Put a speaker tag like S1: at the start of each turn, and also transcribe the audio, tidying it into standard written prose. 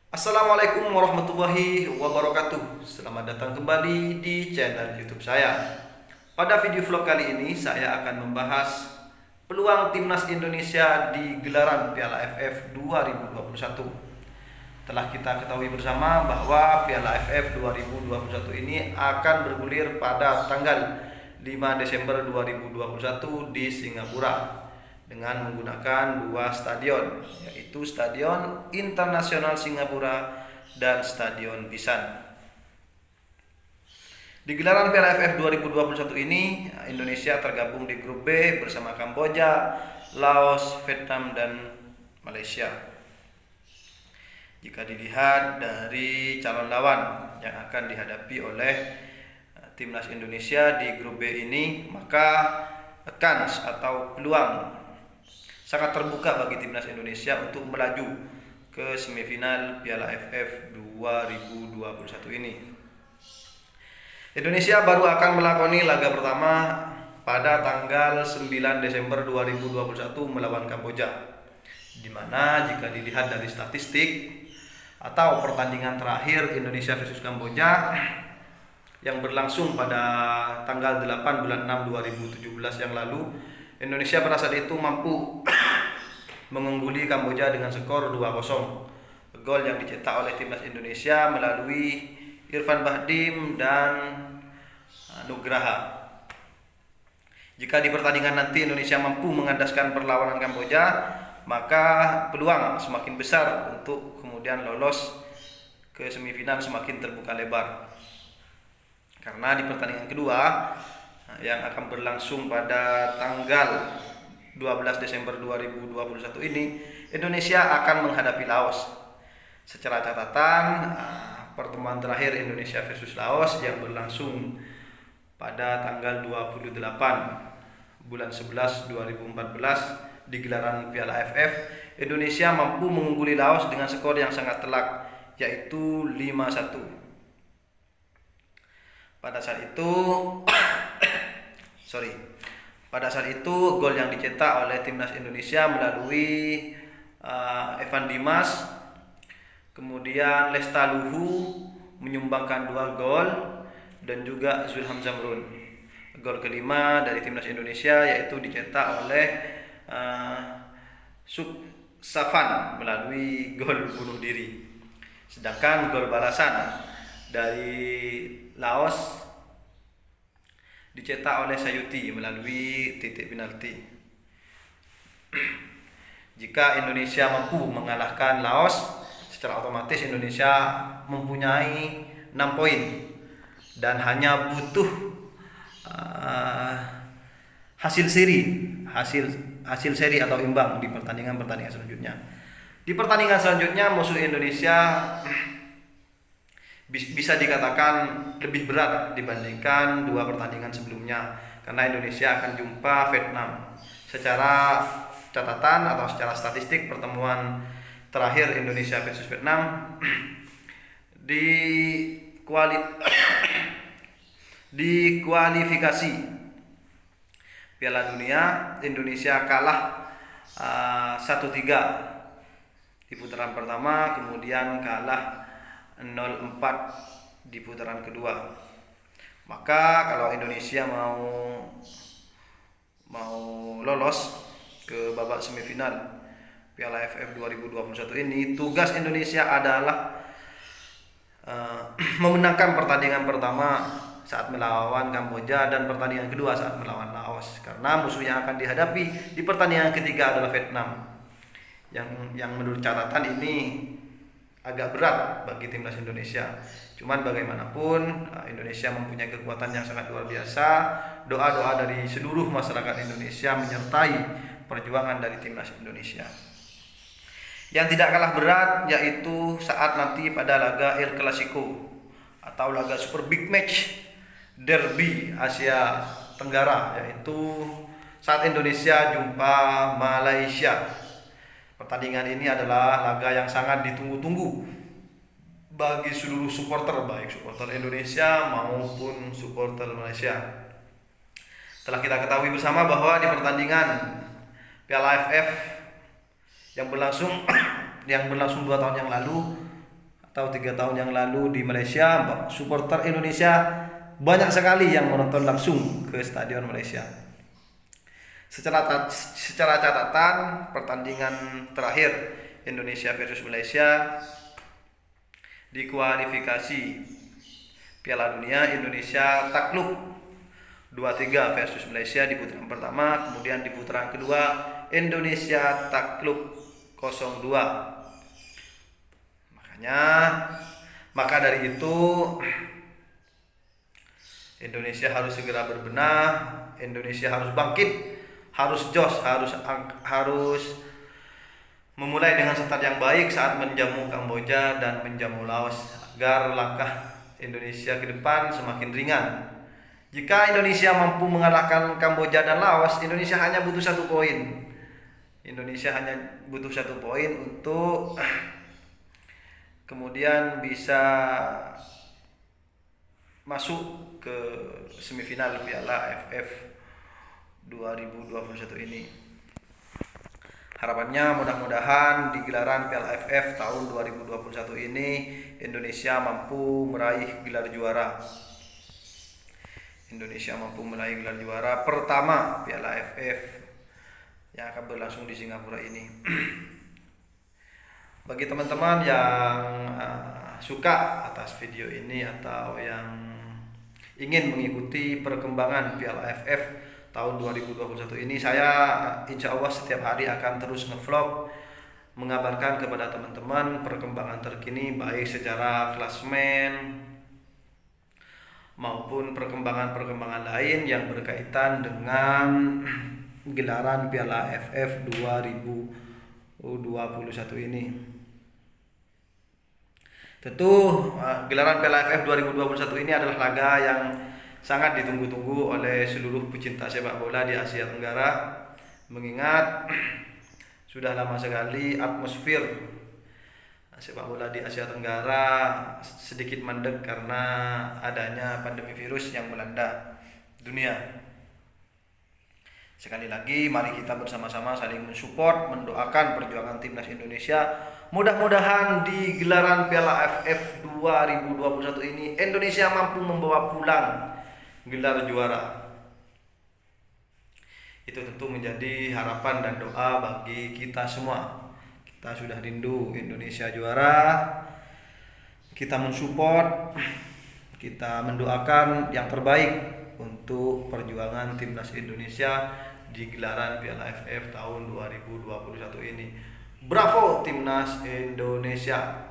S1: Assalamualaikum warahmatullahi wabarakatuh. Selamat datang kembali di channel YouTube saya. Pada video vlog kali ini saya akan membahas peluang timnas Indonesia di gelaran Piala AFF 2021. Telah kita ketahui bersama bahwa Piala AFF 2021 ini akan bergulir pada tanggal 5 Desember 2021 di Singapura dengan menggunakan dua stadion, yaitu Stadion Internasional Singapura dan Stadion Busan. Di gelaran Piala AFF 2021 ini, Indonesia tergabung di grup B bersama Kamboja, Laos, Vietnam, dan Malaysia. Jika dilihat dari calon lawan yang akan dihadapi oleh timnas Indonesia di grup B ini, maka kans atau peluang sangat terbuka bagi timnas Indonesia untuk melaju ke semifinal Piala AFF 2021 ini. Indonesia baru akan melakoni laga pertama pada tanggal 9 Desember 2021 melawan Kamboja, di mana jika dilihat dari statistik atau pertandingan terakhir Indonesia versus Kamboja yang berlangsung pada tanggal 8 bulan 6 2017 yang lalu, Indonesia pada saat itu mampu mengungguli Kamboja dengan skor 2-0. Gol yang dicetak oleh timnas Indonesia melalui Irfan Bahdim dan Nugraha. Jika di pertandingan nanti Indonesia mampu mengandaskan perlawanan Kamboja, maka peluang semakin besar untuk kemudian lolos ke semifinal semakin terbuka lebar. Karena di pertandingan kedua yang akan berlangsung pada tanggal 12 Desember 2021 ini, Indonesia akan menghadapi Laos. Secara catatan, pertemuan terakhir Indonesia versus Laos yang berlangsung pada tanggal 28 bulan 11 2014 di gelaran Piala AFF, Indonesia mampu mengungguli Laos dengan skor yang sangat telak, yaitu 5-1. Pada saat itu gol yang dicetak oleh timnas Indonesia melalui Evan Dimas, kemudian Lestaluhu menyumbangkan 2 gol, dan juga Zulham Zamrun. Gol kelima dari timnas Indonesia yaitu dicetak oleh Suk Safan melalui gol bunuh diri. Sedangkan gol balasan dari Laos dicetak oleh Sayuti melalui titik penalti. Jika Indonesia mampu mengalahkan Laos, secara otomatis Indonesia mempunyai 6 poin dan hanya butuh hasil seri atau imbang di pertandingan selanjutnya. Di pertandingan selanjutnya musuh Indonesia bisa dikatakan lebih berat dibandingkan 2 pertandingan sebelumnya, karena Indonesia akan jumpa Vietnam. Secara catatan atau secara statistik, pertemuan terakhir Indonesia versus Vietnam di kualifikasi Piala Dunia, Indonesia kalah 1-3 di putaran pertama, kemudian kalah 0-4 di putaran kedua. Maka kalau Indonesia mau lolos ke babak semifinal Piala AFF 2021 ini, tugas Indonesia adalah memenangkan pertandingan pertama saat melawan Kamboja dan pertandingan kedua saat melawan Laos, karena musuh yang akan dihadapi di pertandingan ketiga adalah Vietnam yang menurut catatan ini agak berat bagi timnas Indonesia. Cuman bagaimanapun, Indonesia mempunyai kekuatan yang sangat luar biasa. Doa-doa dari seluruh masyarakat Indonesia menyertai perjuangan dari timnas Indonesia. Yang tidak kalah berat yaitu saat nanti pada laga El Clasico atau laga super big match derby Asia Tenggara, yaitu saat Indonesia jumpa Malaysia. Pertandingan ini adalah laga yang sangat ditunggu-tunggu bagi seluruh supporter, baik supporter Indonesia maupun supporter Malaysia. Telah kita ketahui bersama bahwa di pertandingan Piala AFF yang berlangsung 2 tahun yang lalu, atau 3 tahun yang lalu di Malaysia, supporter Indonesia banyak sekali yang menonton langsung ke Stadion Malaysia. Secara catatan pertandingan terakhir Indonesia versus Malaysia di kualifikasi Piala Dunia, Indonesia takluk 2-3 versus Malaysia di putaran pertama, kemudian di putaran kedua Indonesia takluk 0-2. Maka dari itu Indonesia harus segera berbenah, Indonesia harus bangkit, harus jos, harus memulai dengan start yang baik saat menjamu Kamboja dan menjamu Laos agar langkah Indonesia ke depan semakin ringan. Jika Indonesia mampu mengalahkan Kamboja dan Laos, Indonesia hanya butuh 1 poin. Indonesia hanya butuh 1 poin untuk kemudian bisa masuk ke semifinal Piala AFF 2021 ini. Harapannya mudah-mudahan di gelaran Piala AFF tahun 2021 ini Indonesia mampu meraih gelar juara. Indonesia mampu meraih gelar juara pertama Piala AFF yang akan berlangsung di Singapura ini. Bagi teman-teman yang suka atas video ini atau yang ingin mengikuti perkembangan Piala AFF tahun 2021 ini, saya insya Allah setiap hari akan terus ngevlog mengabarkan kepada teman-teman perkembangan terkini baik secara klasemen maupun perkembangan lain yang berkaitan dengan gelaran Piala AFF 2021 ini. Tentu gelaran Piala AFF 2021 ini adalah laga yang sangat ditunggu-tunggu oleh seluruh pecinta sepak bola di Asia Tenggara, mengingat sudah lama sekali atmosfer sepak bola di Asia Tenggara sedikit mandek karena adanya pandemi virus yang melanda dunia. Sekali lagi mari kita bersama-sama saling mensupport, mendoakan perjuangan timnas Indonesia. Mudah-mudahan di gelaran Piala AFF 2021 ini Indonesia mampu membawa pulang gelar juara. Itu tentu menjadi harapan dan doa bagi kita semua. Kita sudah rindu Indonesia juara. Kita mensupport, kita mendoakan yang terbaik untuk perjuangan timnas Indonesia di gelaran Piala AFF tahun 2021 ini. Bravo timnas Indonesia.